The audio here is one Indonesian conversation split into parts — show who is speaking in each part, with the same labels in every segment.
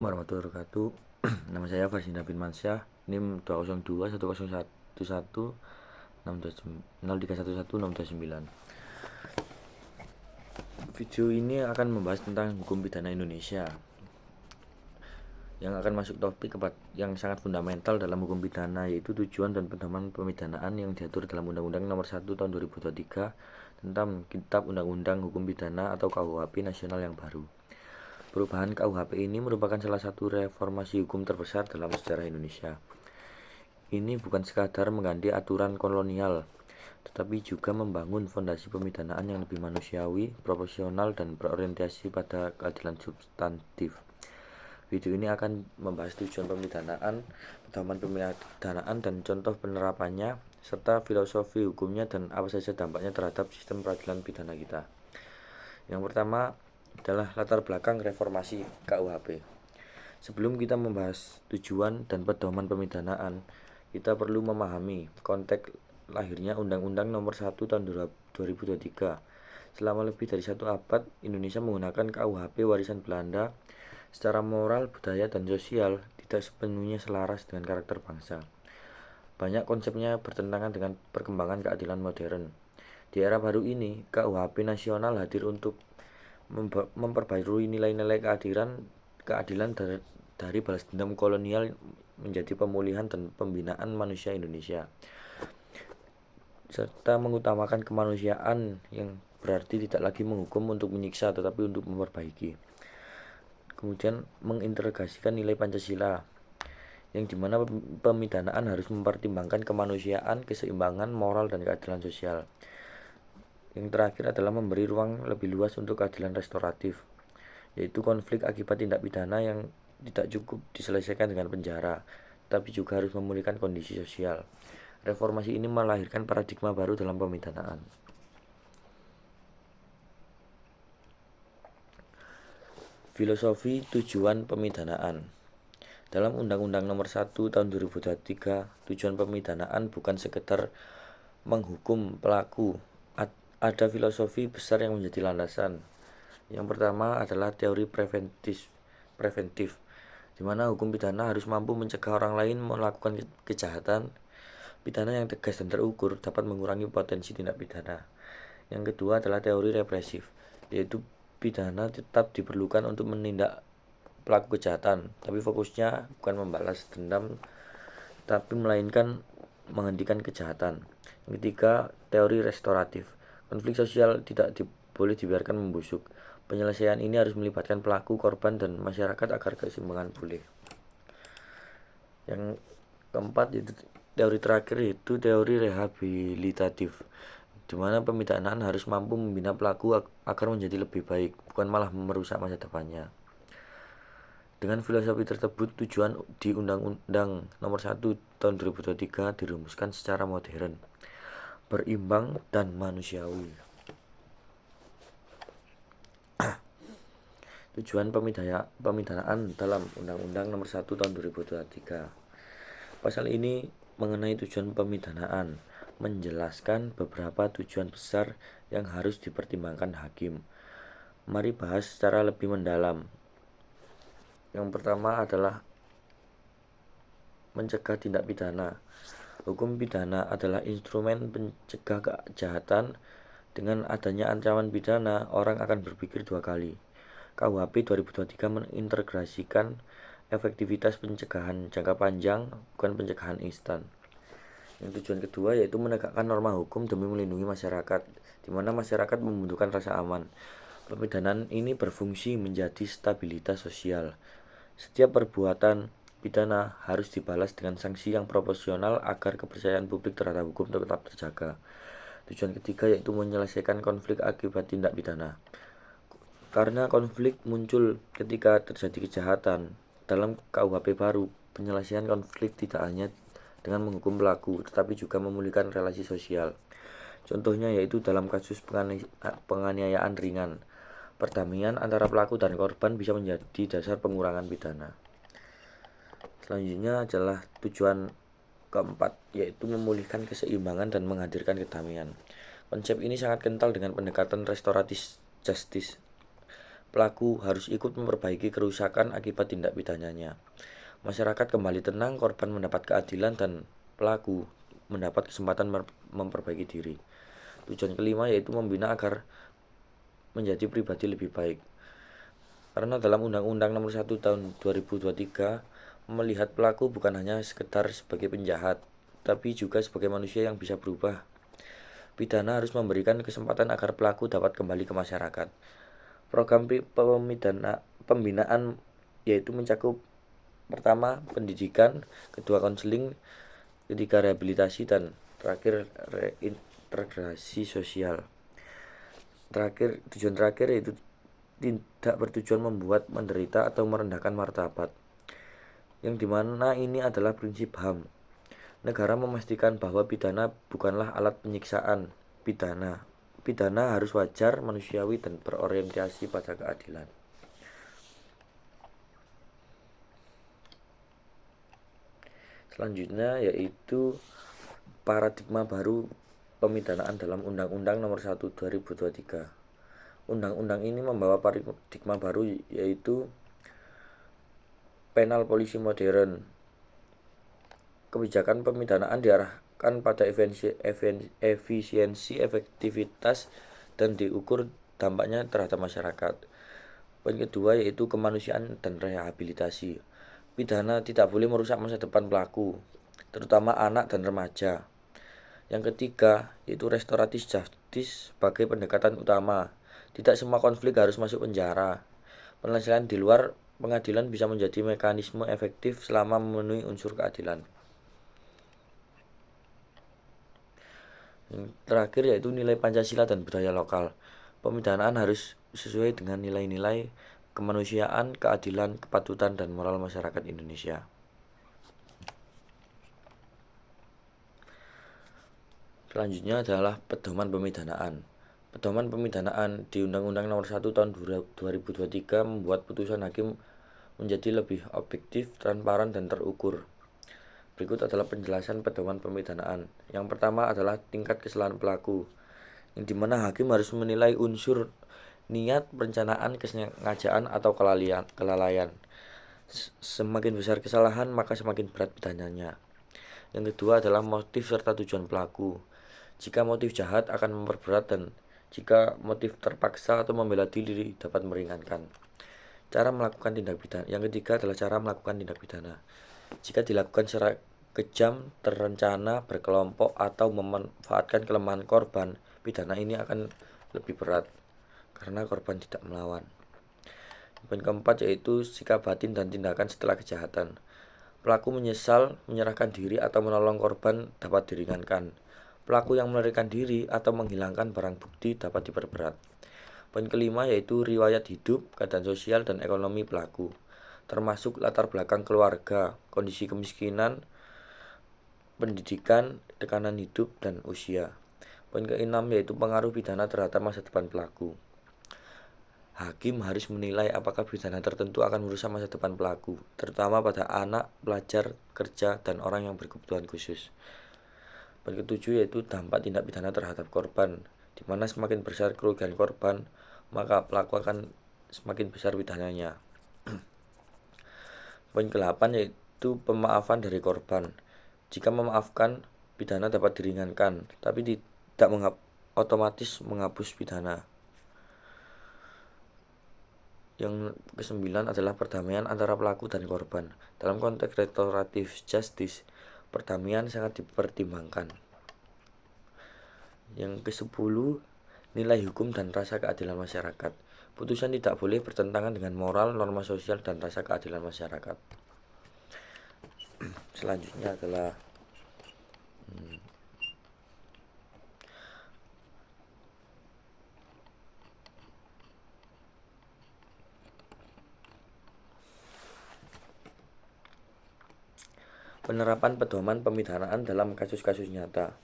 Speaker 1: Warahmatullahi wabarakatuh. Nama saya Farzina bin Mansyah, NIM 2021011 Video ini akan membahas tentang hukum pidana Indonesia yang akan masuk topik yang sangat fundamental dalam hukum pidana, yaitu tujuan dan pedoman pemidanaan yang diatur dalam Undang-Undang Nomor 1 Tahun 2023 tentang Kitab Undang-Undang Hukum Pidana atau KUHP nasional yang baru. Perubahan KUHP ini merupakan salah satu reformasi hukum terbesar dalam sejarah Indonesia. Ini bukan sekadar mengganti aturan kolonial, tetapi juga membangun fondasi pemidanaan yang lebih manusiawi, proporsional, dan berorientasi pada keadilan substantif. Video ini akan membahas tujuan pemidanaan, pedoman pemidanaan, dan contoh penerapannya, serta filosofi hukumnya dan apa saja dampaknya terhadap sistem peradilan pidana kita. Yang pertama adalah latar belakang reformasi KUHP. Sebelum kita membahas tujuan dan pedoman pemidanaan, kita perlu memahami konteks lahirnya Undang-Undang Nomor 1 Tahun 2023. Selama lebih dari 1 abad, Indonesia menggunakan KUHP warisan Belanda. Secara moral, budaya, dan sosial tidak sepenuhnya selaras dengan karakter bangsa. Banyak konsepnya bertentangan dengan perkembangan keadilan modern. Di era baru ini, KUHP nasional hadir untuk memperbarui nilai-nilai keadilan dari balas dendam kolonial menjadi pemulihan dan pembinaan manusia Indonesia, serta mengutamakan kemanusiaan yang berarti tidak lagi menghukum untuk menyiksa tetapi untuk memperbaiki. Kemudian mengintegrasikan nilai Pancasila, yang dimana pemidanaan harus mempertimbangkan kemanusiaan, keseimbangan moral, dan keadilan sosial. Yang terakhir adalah memberi ruang lebih luas untuk keadilan restoratif, yaitu konflik akibat tindak pidana yang tidak cukup diselesaikan dengan penjara, tapi juga harus memulihkan kondisi sosial. Reformasi ini melahirkan paradigma baru dalam pemidanaan. Filosofi tujuan pemidanaan. Dalam Undang-Undang Nomor 1 Tahun 2023, tujuan pemidanaan bukan sekedar menghukum pelaku. Ada filosofi besar yang menjadi landasan. Yang pertama adalah teori preventif, di mana hukum pidana harus mampu mencegah orang lain melakukan kejahatan. Pidana yang tegas dan terukur dapat mengurangi potensi tindak pidana. Yang kedua adalah teori represif, yaitu pidana tetap diperlukan untuk menindak pelaku kejahatan, tapi fokusnya bukan membalas dendam, tapi melainkan menghentikan kejahatan. Yang ketiga, teori restoratif. Konflik sosial tidak boleh dibiarkan membusuk. Penyelesaian ini harus melibatkan pelaku, korban, dan masyarakat agar keseimbangan pulih. Yang keempat yaitu teori terakhir, yaitu teori rehabilitatif, di mana pemidanaan harus mampu membina pelaku agar menjadi lebih baik, bukan malah merusak masa depannya. Dengan filosofi tersebut, tujuan di Undang-Undang Nomor 1 Tahun 2023 dirumuskan secara modern, berimbang, dan manusiawi. Tujuan pemidanaan dalam Undang-Undang Nomor 1 Tahun 2023. Pasal ini mengenai tujuan pemidanaan, menjelaskan beberapa tujuan besar yang harus dipertimbangkan hakim. Mari bahas secara lebih mendalam. Yang pertama adalah mencegah tindak pidana. Hukum pidana adalah instrumen pencegah kejahatan. Dengan adanya ancaman pidana, orang akan berpikir dua kali. KUHP 2023 mengintegrasikan efektivitas pencegahan jangka panjang, bukan pencegahan instan. Yang tujuan kedua yaitu menegakkan norma hukum demi melindungi masyarakat, di mana masyarakat membutuhkan rasa aman. Pemidanaan ini berfungsi menjadi stabilitas sosial. Setiap perbuatan pidana harus dibalas dengan sanksi yang proporsional agar kepercayaan publik terhadap hukum tetap terjaga. Tujuan ketiga yaitu menyelesaikan konflik akibat tindak pidana. Karena konflik muncul ketika terjadi kejahatan, dalam KUHP baru, penyelesaian konflik tidak hanya dengan menghukum pelaku, tetapi juga memulihkan relasi sosial. Contohnya yaitu dalam kasus penganiayaan ringan, perdamaian antara pelaku dan korban bisa menjadi dasar pengurangan pidana. Selanjutnya adalah tujuan keempat, yaitu memulihkan keseimbangan dan menghadirkan kedamaian. Konsep ini sangat kental dengan pendekatan restoratif justice. pelaku harus ikut memperbaiki kerusakan akibat tindak pidananya. Masyarakat kembali tenang, korban mendapat keadilan, dan pelaku mendapat kesempatan memperbaiki diri. Tujuan kelima yaitu membina agar menjadi pribadi lebih baik. Karena dalam Undang-Undang Nomor 1 Tahun 2023 melihat pelaku bukan hanya sekedar sebagai penjahat, tapi juga sebagai manusia yang bisa berubah. Pidana harus memberikan kesempatan agar pelaku dapat kembali ke masyarakat. Program pembinaan yaitu mencakup pertama pendidikan, kedua konseling, ketiga rehabilitasi, dan terakhir reintegrasi sosial. Tujuan terakhir yaitu tidak bertujuan membuat menderita atau merendahkan martabat, yang dimana ini adalah prinsip HAM. Negara memastikan bahwa pidana bukanlah alat penyiksaan. Pidana harus wajar, manusiawi, dan berorientasi pada keadilan. Selanjutnya yaitu paradigma baru pemidanaan dalam Undang-Undang Nomor 1 2023. Undang-undang ini membawa paradigma baru yaitu penal polisi modern. Kebijakan pemidanaan diarahkan pada efisiensi, efektivitas, dan diukur dampaknya terhadap masyarakat. Poin kedua yaitu kemanusiaan dan rehabilitasi. Pidana tidak boleh merusak masa depan pelaku, terutama anak dan remaja. Yang ketiga yaitu restoratif justice sebagai pendekatan utama. Tidak semua konflik harus masuk penjara. Penyelesaian di luar pengadilan bisa menjadi mekanisme efektif selama memenuhi unsur keadilan. Yang terakhir yaitu nilai Pancasila dan budaya lokal. Pemidanaan harus sesuai dengan nilai-nilai kemanusiaan, keadilan, kepatutan, dan moral masyarakat Indonesia. Selanjutnya adalah pedoman pemidanaan. Pedoman pemidanaan di Undang-Undang Nomor 1 Tahun 2023 membuat putusan hakim menjadi lebih objektif, transparan, dan terukur. Berikut adalah penjelasan pedoman pemidanaan. Yang pertama adalah tingkat kesalahan pelaku, yang dimana hakim harus menilai unsur niat, perencanaan, kesengajaan, atau kelalaian. Semakin besar kesalahan, maka semakin berat pidananya. Yang kedua adalah motif serta tujuan pelaku. Jika motif jahat akan memperberat, dan jika motif terpaksa atau membela diri dapat meringankan. Cara melakukan tindak pidana. Yang ketiga adalah cara melakukan tindak pidana. Jika dilakukan secara kejam, terencana, berkelompok, atau memanfaatkan kelemahan korban, pidana ini akan lebih berat karena korban tidak melawan. Poin keempat yaitu sikap batin dan tindakan setelah kejahatan. Pelaku menyesal, menyerahkan diri, atau menolong korban dapat diringankan. Pelaku yang melarikan diri atau menghilangkan barang bukti dapat diperberat. Poin kelima yaitu riwayat hidup, keadaan sosial, dan ekonomi pelaku, termasuk latar belakang keluarga, kondisi kemiskinan, pendidikan, tekanan hidup, dan usia. Poin keenam yaitu pengaruh pidana terhadap masa depan pelaku. Hakim harus menilai apakah pidana tertentu akan merusak masa depan pelaku, terutama pada anak, pelajar, kerja, dan orang yang berkebutuhan khusus. Poin ketujuh yaitu dampak tindak pidana terhadap korban, di mana semakin besar kerugian korban, maka pelaku akan semakin besar pidananya. Poin ke-8 yaitu pemaafan dari korban. Jika memaafkan, pidana dapat diringankan, tapi tidak otomatis menghapus pidana. Yang ke-9 adalah perdamaian antara pelaku dan korban. Dalam konteks restoratif justice, perdamaian sangat dipertimbangkan. Yang ke-10, nilai hukum dan rasa keadilan masyarakat. Putusan tidak boleh bertentangan dengan moral, norma sosial, dan rasa keadilan masyarakat. Selanjutnya adalah penerapan pedoman pemidanaan dalam kasus-kasus nyata.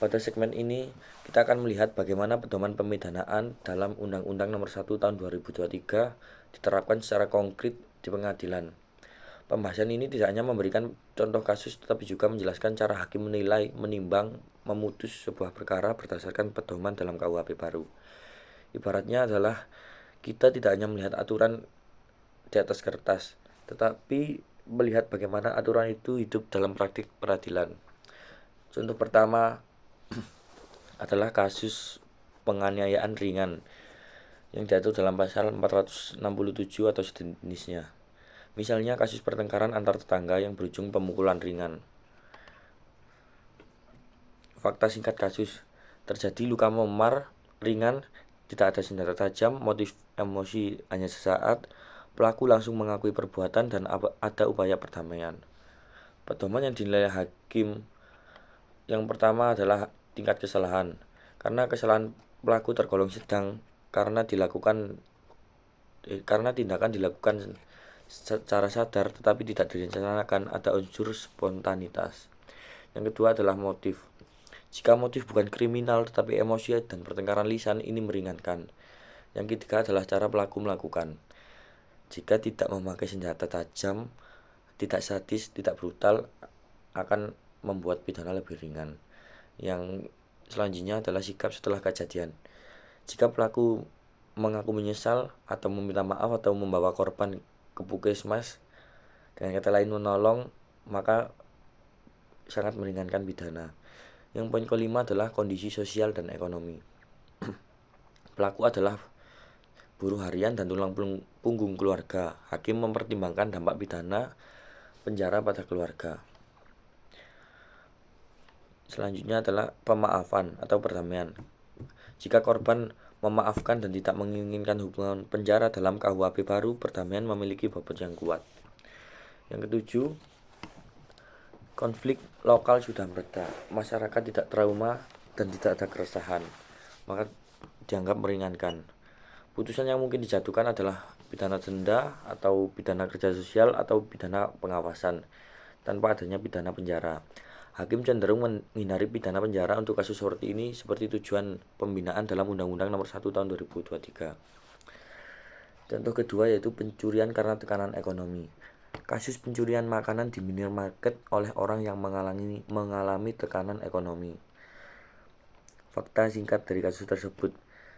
Speaker 1: Pada segmen ini, kita akan melihat bagaimana pedoman pemidanaan dalam Undang-Undang Nomor 1 Tahun 2023 diterapkan secara konkret di pengadilan. Pembahasan ini tidak hanya memberikan contoh kasus, tetapi juga menjelaskan cara hakim menilai, menimbang, memutus sebuah perkara berdasarkan pedoman dalam KUHP baru. Ibaratnya adalah Kita tidak hanya melihat aturan di atas kertas, tetapi melihat bagaimana aturan itu hidup dalam praktik peradilan. Contoh pertama adalah kasus penganiayaan ringan yang diatur dalam pasal 467 atau sejenisnya. Misalnya kasus pertengkaran antar tetangga yang berujung pemukulan ringan. Fakta singkat kasus: terjadi luka memar ringan, tidak ada senjata tajam, motif emosi hanya sesaat, pelaku langsung mengakui perbuatan dan ada upaya perdamaian. Pedoman yang dinilai hakim yang pertama adalah tingkat kesalahan. Karena kesalahan pelaku tergolong sedang karena tindakan dilakukan secara sadar tetapi tidak direncanakan, ada unsur spontanitas. Yang kedua adalah motif. Jika motif bukan kriminal tetapi emosi dan pertengkaran lisan, ini meringankan. Yang ketiga adalah cara pelaku melakukan. Jika tidak memakai senjata tajam, tidak sadis, tidak brutal, akan membuat pidana lebih ringan. Yang selanjutnya adalah sikap setelah kejadian. Jika pelaku mengaku menyesal atau meminta maaf atau membawa korban ke puskesmas, dengan kata lain menolong, maka sangat meringankan pidana. Yang poin kelima adalah kondisi sosial dan ekonomi. Pelaku adalah buruh harian dan tulang punggung keluarga. Hakim mempertimbangkan dampak pidana penjara pada keluarga. Selanjutnya adalah pemaafan atau perdamaian. Jika korban memaafkan dan tidak menginginkan hubungan penjara dalam KUHP baru, perdamaian memiliki bobot yang kuat. Yang ketujuh, konflik lokal sudah mereda, masyarakat tidak trauma dan tidak ada keresahan, maka dianggap meringankan. Putusan yang mungkin dijatuhkan adalah pidana denda atau pidana kerja sosial atau pidana pengawasan tanpa adanya pidana penjara. Hakim cenderung menghindari pidana penjara untuk kasus seperti ini seperti tujuan pembinaan dalam Undang-Undang Nomor 1 Tahun 2023. Contoh kedua yaitu pencurian karena tekanan ekonomi. Kasus pencurian makanan di minimarket oleh orang yang mengalami tekanan ekonomi. Fakta singkat dari kasus tersebut: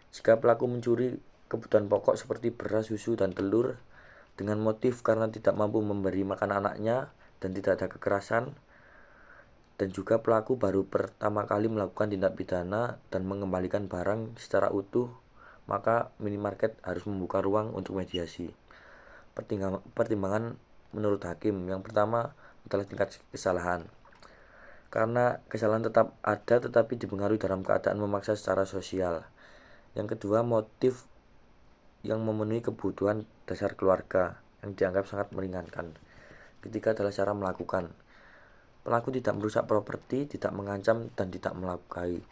Speaker 1: jika pelaku mencuri kebutuhan pokok seperti beras, susu, dan telur dengan motif karena tidak mampu memberi makan anaknya dan tidak ada kekerasan, dan juga pelaku baru pertama kali melakukan tindak pidana dan mengembalikan barang secara utuh, maka minimarket harus membuka ruang untuk mediasi. Pertimbangan menurut hakim yang pertama adalah tingkat kesalahan. Karena kesalahan tetap ada tetapi dipengaruhi dalam keadaan memaksa secara sosial. Yang kedua, motif yang memenuhi kebutuhan dasar keluarga yang dianggap sangat meringankan. Ketiga adalah cara melakukan. Pelaku tidak merusak properti, tidak mengancam, dan tidak melukai.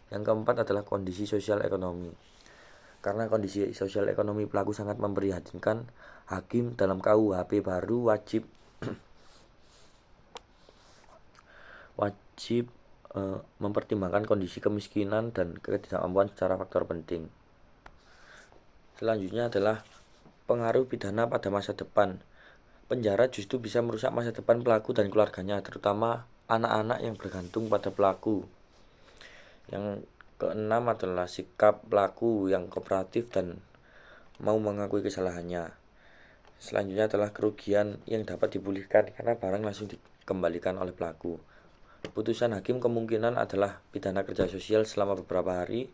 Speaker 1: Yang keempat adalah kondisi sosial ekonomi. Karena kondisi sosial ekonomi pelaku sangat memprihatinkan, hakim dalam KUHP baru wajib mempertimbangkan kondisi kemiskinan dan ketidakmampuan secara faktor penting. Selanjutnya adalah pengaruh pidana pada masa depan. Penjara justru bisa merusak masa depan pelaku dan keluarganya, terutama anak-anak yang bergantung pada pelaku. Yang keenam adalah sikap pelaku yang kooperatif dan mau mengakui kesalahannya. Selanjutnya adalah kerugian yang dapat dipulihkan karena barang langsung dikembalikan oleh pelaku. Putusan hakim kemungkinan adalah pidana kerja sosial selama beberapa hari,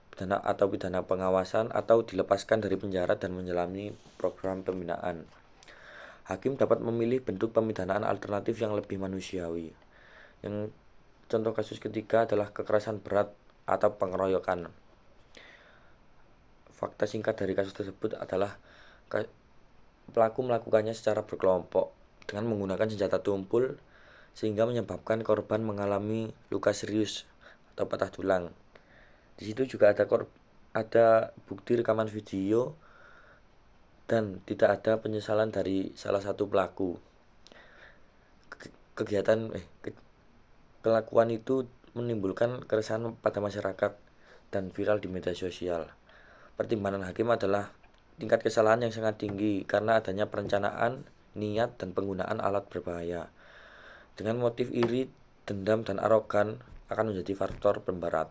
Speaker 1: pidana pengawasan, atau dilepaskan dari penjara dan menjalani program pembinaan. Hakim dapat memilih bentuk pemidanaan alternatif yang lebih manusiawi. Yang contoh kasus ketiga adalah kekerasan berat atau pengeroyokan. Fakta singkat dari kasus tersebut adalah pelaku melakukannya secara berkelompok dengan menggunakan senjata tumpul sehingga menyebabkan korban mengalami luka serius atau patah tulang. Di situ juga ada bukti rekaman video dan tidak ada penyesalan dari salah satu pelaku. Kelakuan itu menimbulkan keresahan pada masyarakat dan viral di media sosial. Pertimbangan hakim adalah tingkat kesalahan yang sangat tinggi karena adanya perencanaan, niat, dan penggunaan alat berbahaya. Dengan motif iri, dendam, dan arogan akan menjadi faktor pemberat.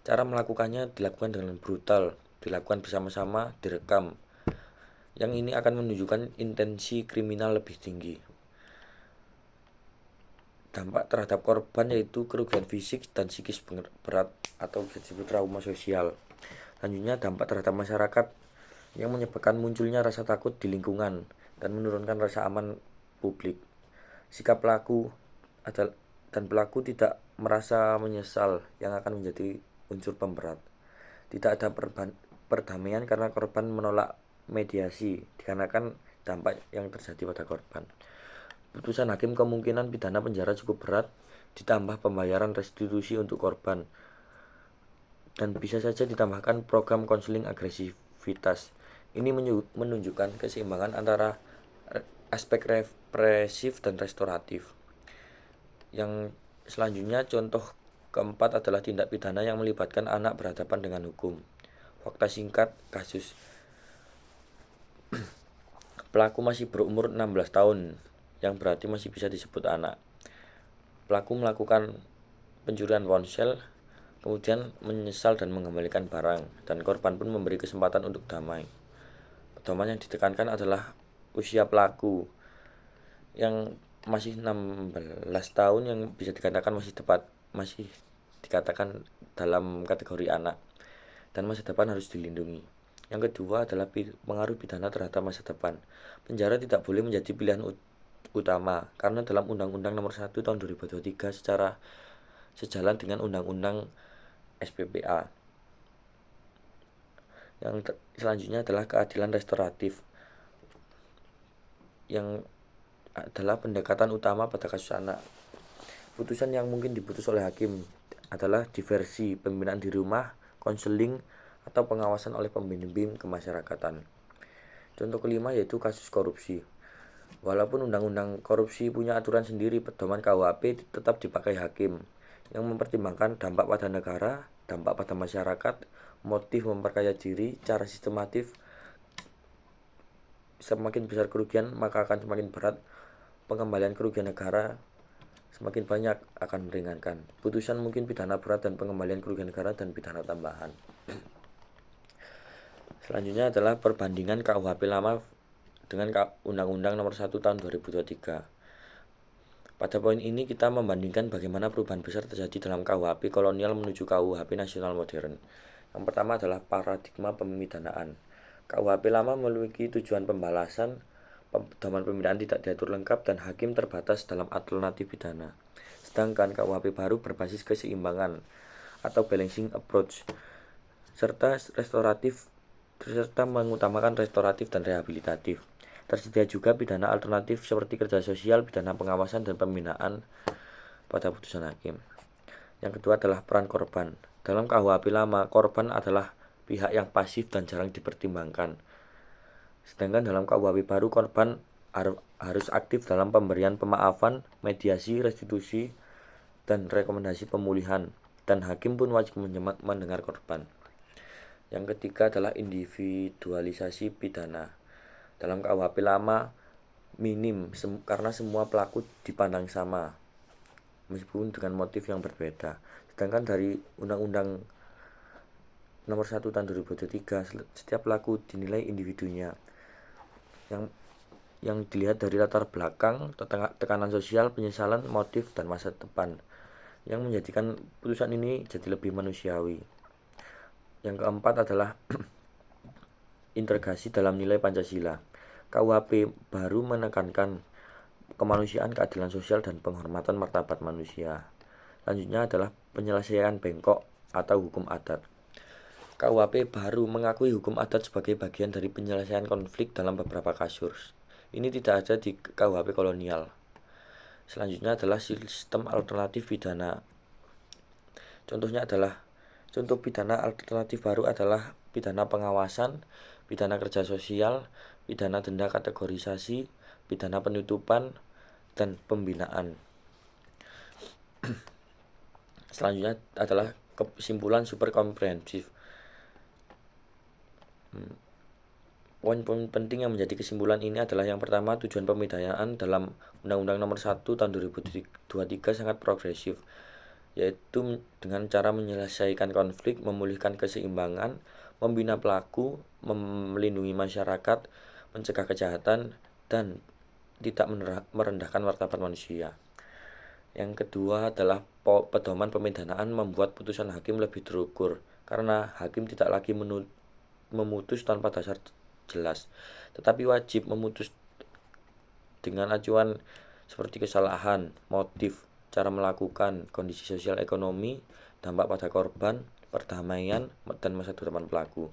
Speaker 1: Cara melakukannya dilakukan dengan brutal dilakukan bersama-sama, direkam. Yang ini akan menunjukkan intensi kriminal lebih tinggi. Dampak terhadap korban yaitu kerugian fisik dan psikis berat atau disebut trauma sosial. Selanjutnya dampak terhadap masyarakat yang menyebabkan munculnya rasa takut di lingkungan dan menurunkan rasa aman publik. Sikap pelaku dan pelaku tidak merasa menyesal yang akan menjadi unsur pemberat. Tidak ada perdamaian karena korban menolak mediasi dikarenakan dampak yang terjadi pada korban. Putusan hakim kemungkinan pidana penjara cukup berat ditambah pembayaran restitusi untuk korban, dan bisa saja ditambahkan program konseling agresivitas. Ini menunjukkan keseimbangan antara aspek represif dan restoratif. Yang selanjutnya, contoh keempat adalah tindak pidana yang melibatkan anak berhadapan dengan hukum. Fakta singkat kasus. Pelaku masih berumur 16 tahun, yang berarti masih bisa disebut anak. Pelaku melakukan pencurian ponsel, kemudian menyesal dan mengembalikan barang, dan korban pun memberi kesempatan untuk damai. Pedoman yang ditekankan adalah usia pelaku yang masih 16 tahun, yang bisa dikatakan masih dikatakan dalam kategori anak, dan masa depan harus dilindungi. Yang kedua adalah pengaruh pidana terhadap masa depan. Penjara tidak boleh menjadi pilihan utama karena dalam Undang-Undang Nomor 1 Tahun 2023 secara sejalan dengan Undang-Undang SPPA. Yang selanjutnya adalah keadilan restoratif, yang adalah pendekatan utama pada kasus anak. Putusan yang mungkin diputus oleh hakim adalah diversi, pembinaan di rumah, konseling, atau pengawasan oleh pembimbing kemasyarakatan. Contoh kelima yaitu kasus korupsi. Walaupun undang-undang korupsi punya aturan sendiri, pedoman KUHP tetap dipakai hakim yang mempertimbangkan dampak pada negara, dampak pada masyarakat, motif memperkaya diri, cara sistematif. Semakin besar kerugian maka akan semakin berat pengembalian kerugian negara, semakin banyak akan meringankan. Putusan mungkin pidana berat dan pengembalian kerugian negara dan pidana tambahan. Selanjutnya adalah perbandingan KUHP lama dengan Undang-Undang Nomor 1 Tahun 2023. Pada poin ini kita membandingkan bagaimana perubahan besar terjadi dalam KUHP kolonial menuju KUHP nasional modern. Yang pertama adalah paradigma pemidanaan. KUHP lama memiliki tujuan pembalasan, pedoman pembinaan tidak diatur lengkap, dan hakim terbatas dalam alternatif pidana. Sedangkan KUHP baru berbasis keseimbangan atau balancing approach serta mengutamakan restoratif dan rehabilitatif. Tersedia juga pidana alternatif seperti kerja sosial, pidana pengawasan, dan pembinaan pada putusan hakim. Yang kedua adalah peran korban. Dalam KUHP lama, korban adalah pihak yang pasif dan jarang dipertimbangkan. Sedangkan dalam KUHP baru, korban harus aktif dalam pemberian pemaafan, mediasi, restitusi, dan rekomendasi pemulihan, dan hakim pun wajib mendengar korban. Yang ketiga adalah individualisasi pidana. Dalam KUHP lama minim karena semua pelaku dipandang sama meskipun dengan motif yang berbeda. Sedangkan dari Undang-Undang Nomor 1 Tahun 2023 setiap pelaku dinilai individunya, yang dilihat dari latar belakang, tekanan sosial, penyesalan, motif, dan masa depan, yang menjadikan putusan ini jadi lebih manusiawi. Yang keempat adalah integrasi dalam nilai Pancasila. KUHP baru menekankan kemanusiaan, keadilan sosial, dan penghormatan martabat manusia. Selanjutnya adalah penyelesaian bengkok atau hukum adat. KUHP baru mengakui hukum adat sebagai bagian dari penyelesaian konflik dalam beberapa kasus. Ini tidak ada di KUHP kolonial. Selanjutnya adalah sistem alternatif pidana. Contoh pidana alternatif baru adalah pidana pengawasan, pidana kerja sosial, pidana denda kategorisasi, pidana penutupan, dan pembinaan. Selanjutnya adalah kesimpulan super komprehensif. Poin-poin penting yang menjadi kesimpulan ini adalah yang pertama, tujuan pemidanaan dalam Undang-Undang Nomor 1 Tahun 2023 sangat progresif, yaitu dengan cara menyelesaikan konflik, memulihkan keseimbangan, membina pelaku, melindungi masyarakat, mencegah kejahatan, dan tidak merendahkan martabat manusia. Yang kedua adalah pedoman pemidanaan membuat putusan hakim lebih terukur, karena hakim tidak lagi memutus tanpa dasar jelas, tetapi wajib memutus dengan acuan seperti kesalahan, motif, cara melakukan, kondisi sosial ekonomi, dampak pada korban, perdamaian, dan masa depan pelaku.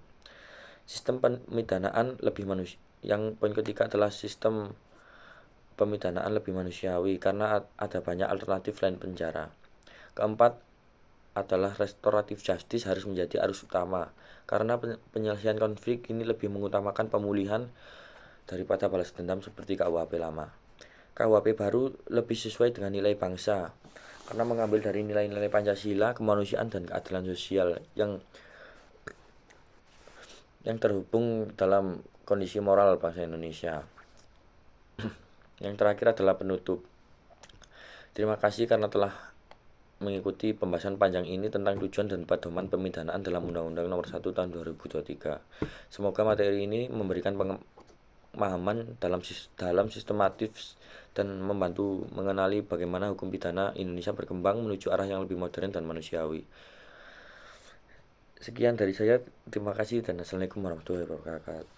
Speaker 1: Sistem pemidanaan lebih manusia. Yang poin ketiga adalah sistem pemidanaan lebih manusiawi karena ada banyak alternatif selain penjara. Keempat adalah restoratif justice harus menjadi arus utama karena penyelesaian konflik ini lebih mengutamakan pemulihan daripada balas dendam seperti KUHP lama. KUHP baru lebih sesuai dengan nilai bangsa karena mengambil dari nilai-nilai Pancasila, kemanusiaan, dan keadilan sosial yang terhubung dalam kondisi moral bangsa Indonesia. Yang terakhir adalah penutup. Terima kasih karena telah mengikuti pembahasan panjang ini tentang tujuan dan pedoman pemidanaan dalam Undang-Undang Nomor 1 Tahun 2023. Semoga materi ini memberikan pemahaman dalam sistematis dan membantu mengenali bagaimana hukum pidana Indonesia berkembang menuju arah yang lebih modern dan manusiawi. Sekian dari saya, terima kasih dan Assalamualaikum warahmatullahi wabarakatuh.